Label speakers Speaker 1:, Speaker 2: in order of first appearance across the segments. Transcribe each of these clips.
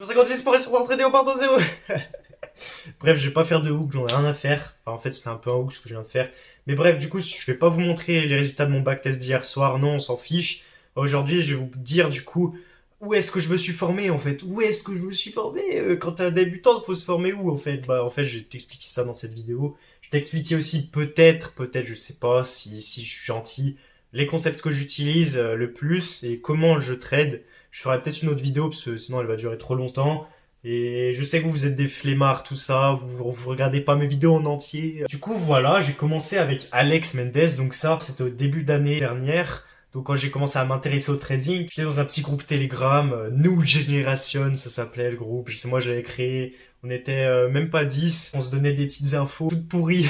Speaker 1: 56 pour essayer d'entraîner au pardon 0. Bref, je vais pas faire de hook, j'en ai rien à faire. Enfin, en fait, c'était un peu un hook ce que je viens de faire. Mais bref, du coup, je vais pas vous montrer les résultats de mon backtest d'hier soir. Non, on s'en fiche. Aujourd'hui, je vais vous dire, du coup, où est-ce que je me suis formé, en fait. Où est-ce que je me suis formé quand t'es un débutant, faut se former où, en fait. Bah, en fait, je vais t'expliquer ça dans cette vidéo. Je vais t'expliquer aussi, peut-être, je sais pas, si je suis gentil, les concepts que j'utilise le plus et comment je trade. Je ferai peut-être une autre vidéo, parce que sinon, elle va durer trop longtemps. Et je sais que vous êtes des flemmards, tout ça, vous regardez pas mes vidéos en entier. Du coup, voilà, j'ai commencé avec Alex Mendes, donc ça, c'était au début d'année dernière. Donc quand j'ai commencé à m'intéresser au trading, j'étais dans un petit groupe Telegram, New Generation, ça s'appelait le groupe, je sais moi je l'avais créé, on était même pas 10, on se donnait des petites infos toutes pourries.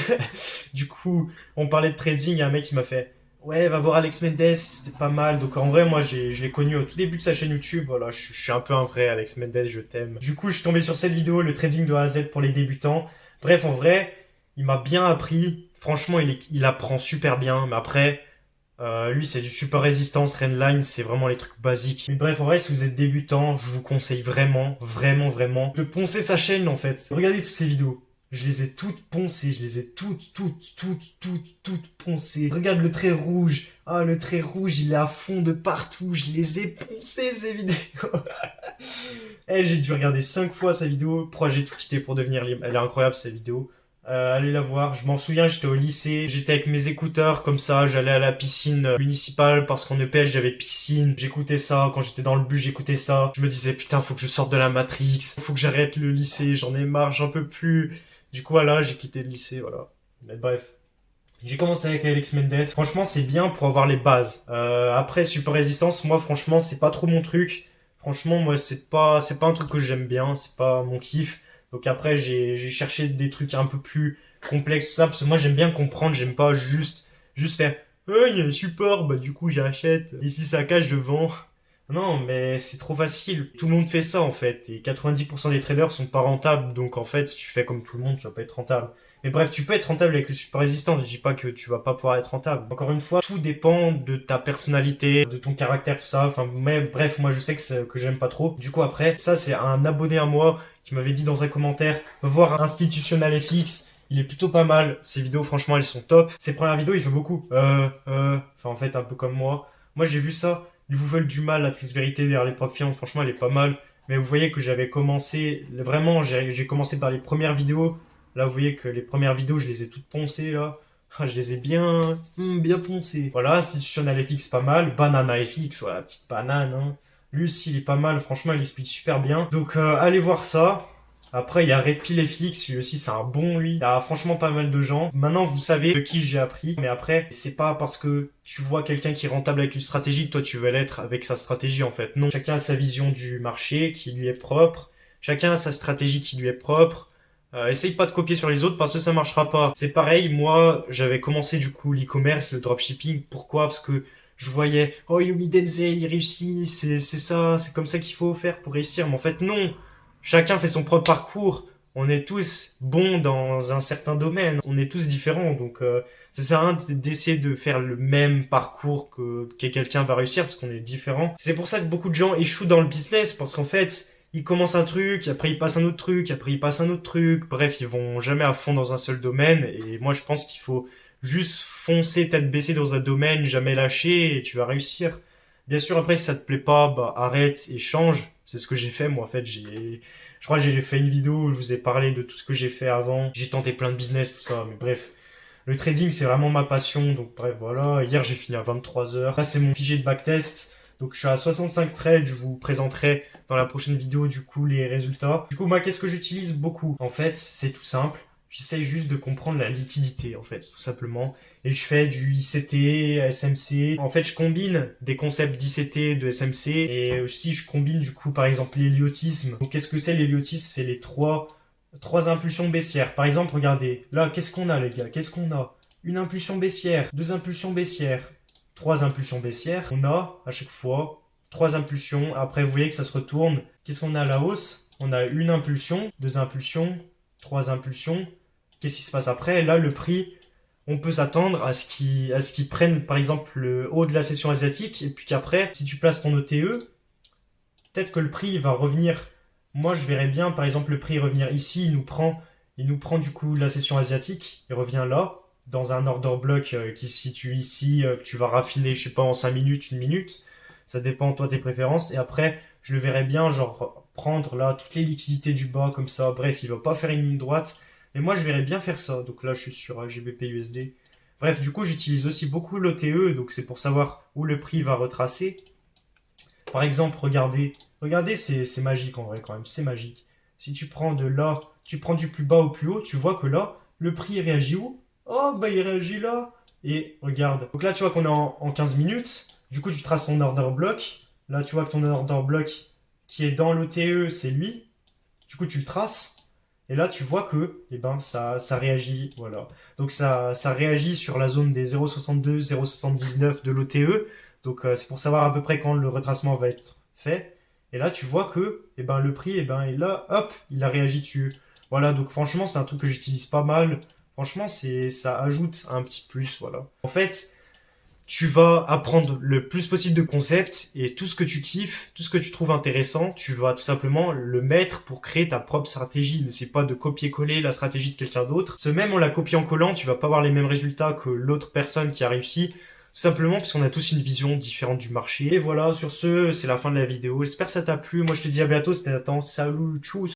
Speaker 1: Du coup, on parlait de trading, il y a un mec qui m'a fait ouais, va voir Alex Mendes, c'était pas mal. Donc en vrai, moi, je l'ai connu au tout début de sa chaîne YouTube. Voilà, je suis un peu un vrai Alex Mendes, je t'aime. Du coup, je suis tombé sur cette vidéo, le trading de A à Z pour les débutants. Bref, en vrai, il m'a bien appris. Franchement, il apprend super bien. Mais après, lui, c'est du super résistance, trendline, c'est vraiment les trucs basiques. Mais bref, en vrai, si vous êtes débutant, je vous conseille vraiment, vraiment, vraiment de poncer sa chaîne, en fait. Regardez toutes ces vidéos. Je les ai toutes poncées, je les ai toutes poncées. Regarde le trait rouge. Ah, le trait rouge, il est à fond de partout. Je les ai poncées, ces vidéos. Eh, j'ai dû regarder 5 fois sa vidéo. Pourquoi j'ai tout quitté pour devenir libre. Elle est incroyable, cette vidéo. Allez la voir. Je m'en souviens, j'étais au lycée, j'étais avec mes écouteurs comme ça, j'allais à la piscine municipale parce qu'en EPS j'avais piscine. J'écoutais ça, quand j'étais dans le bus j'écoutais ça. Je me disais putain faut que je sorte de la Matrix, faut que j'arrête le lycée, j'en ai marre, j'en peux plus. Du coup voilà, j'ai quitté le lycée, voilà. Mais bref. J'ai commencé avec Alex Mendes. Franchement, c'est bien pour avoir les bases. Après, Super Résistance, moi, franchement, c'est pas trop mon truc. Franchement, moi, c'est pas un truc que j'aime bien. C'est pas mon kiff. Donc après, j'ai cherché des trucs un peu plus complexes, tout ça, parce que moi, j'aime bien comprendre. J'aime pas juste faire, oh, il y a un support, bah, du coup, j'achète. Et si ça cache, je vends. Non, mais c'est trop facile. Tout le monde fait ça, en fait. Et 90% des traders sont pas rentables. Donc, en fait, si tu fais comme tout le monde, tu vas pas être rentable. Mais bref, tu peux être rentable avec le support résistant. Je dis pas que tu vas pas pouvoir être rentable. Encore une fois, tout dépend de ta personnalité, de ton caractère, tout ça. Enfin, mais bref, moi je sais que j'aime pas trop. Du coup, après, ça c'est un abonné à moi qui m'avait dit dans un commentaire, va voir Institutional FX. Il est plutôt pas mal. Ses vidéos, franchement, elles sont top. Ses premières vidéos, il fait beaucoup. Enfin, en fait, un peu comme moi. Moi, j'ai vu ça. Ils vous veulent du mal, la triste vérité derrière les propres firmes. Franchement, elle est pas mal. Mais vous voyez que j'avais commencé, vraiment, j'ai commencé par les premières vidéos. Là, vous voyez que les premières vidéos, je les ai toutes poncées, là. Ah, je les ai bien poncées. Voilà, Institutional FX, pas mal. Banana FX, voilà, petite banane, hein. Lui aussi, il est pas mal. Franchement, il explique super bien. Donc, allez voir ça. Après, il y a Red Pill FX, lui aussi, c'est un bon, lui. Il y a franchement pas mal de gens. Maintenant, vous savez de qui j'ai appris. Mais après, c'est pas parce que tu vois quelqu'un qui est rentable avec une stratégie que toi, tu veux l'être avec sa stratégie, en fait. Non. Chacun a sa vision du marché qui lui est propre. Chacun a sa stratégie qui lui est propre. Essaye pas de copier sur les autres parce que ça marchera pas. C'est pareil, moi, j'avais commencé du coup l'e-commerce, le dropshipping. Pourquoi? Parce que je voyais, oh Yumi Denzel, il réussit, c'est ça, c'est comme ça qu'il faut faire pour réussir. Mais en fait, non. Chacun fait son propre parcours. On est tous bons dans un certain domaine. On est tous différents. Donc, ça sert à rien d'essayer de faire le même parcours que quelqu'un va réussir parce qu'on est différents. C'est pour ça que beaucoup de gens échouent dans le business parce qu'en fait, ils commencent un truc, après ils passent un autre truc, après ils passent un autre truc. Bref, ils vont jamais à fond dans un seul domaine. Et moi, je pense qu'il faut juste foncer tête baissée dans un domaine, jamais lâcher et tu vas réussir. Bien sûr, après, si ça te plaît pas, bah, arrête et change. C'est ce que j'ai fait, moi, en fait. Je crois que j'ai fait une vidéo où je vous ai parlé de tout ce que j'ai fait avant. J'ai tenté plein de business, tout ça. Mais bref. Le trading, c'est vraiment ma passion. Donc, bref, voilà. Hier, j'ai fini à 23 heures. Là, c'est mon fichier de backtest. Donc, je suis à 65 trades. Je vous présenterai dans la prochaine vidéo, du coup, les résultats. Du coup, moi, qu'est-ce que j'utilise beaucoup? En fait, c'est tout simple. J'essaye juste de comprendre la liquidité, en fait, tout simplement. Et je fais du ICT, SMC. En fait, je combine des concepts d'ICT, de SMC. Et aussi, je combine, du coup, par exemple, l'héliotisme. Donc, qu'est-ce que c'est l'héliotisme? C'est les trois impulsions baissières. Par exemple, regardez. Là, qu'est-ce qu'on a, les gars? Qu'est-ce qu'on a? Une impulsion baissière, deux impulsions baissières, trois impulsions baissières. On a, à chaque fois, trois impulsions. Après, vous voyez que ça se retourne. Qu'est-ce qu'on a à la hausse? On a une impulsion, deux impulsions, trois impulsions. Qu'est-ce qui se passe après? Là, le prix, on peut s'attendre à ce qu'ils prennent, par exemple, le haut de la session asiatique, et puis qu'après, si tu places ton ETE, peut-être que le prix va revenir moi je verrais bien par exemple le prix revenir ici, il nous prend du coup la session asiatique, il revient là, dans un order block qui se situe ici, que tu vas raffiner, je sais pas, en 5 minutes, 1 minute, ça dépend toi tes préférences, et après je le verrais bien genre prendre là toutes les liquidités du bas comme ça, bref il va pas faire une ligne droite, mais moi je verrais bien faire ça, donc là je suis sur GBP USD. Bref, du coup, j'utilise aussi beaucoup l'OTE, donc c'est pour savoir où le prix va retracer. Par exemple, regardez, c'est magique en vrai quand même, c'est magique. Si tu prends de là, tu prends du plus bas au plus haut, tu vois que là, le prix il réagit où? Oh, bah il réagit là. Et regarde. Donc là, tu vois qu'on est en 15 minutes. Du coup, tu traces ton order block. Là, tu vois que ton order block qui est dans l'OTE, c'est lui. Du coup, tu le traces. Et là, tu vois que eh ben, ça réagit. Voilà. Donc, ça réagit sur la zone des 0,62, 0,79 de l'OTE. Donc, c'est pour savoir à peu près quand le retracement va être fait. Et là, tu vois que eh ben, le prix, eh ben, est là, hop, il a réagi dessus. Voilà, donc franchement, c'est un truc que j'utilise pas mal. Franchement, ça ajoute un petit plus. Voilà. En fait, tu vas apprendre le plus possible de concepts et tout ce que tu kiffes, tout ce que tu trouves intéressant, tu vas tout simplement le mettre pour créer ta propre stratégie. Ne c'est pas de copier-coller la stratégie de quelqu'un d'autre. Ce même en la copiant-collant, tu vas pas avoir les mêmes résultats que l'autre personne qui a réussi. Tout simplement parce qu'on a tous une vision différente du marché. Et voilà, sur ce, c'est la fin de la vidéo. J'espère que ça t'a plu. Moi, je te dis à bientôt. C'était Nathan. Salut, tchuss.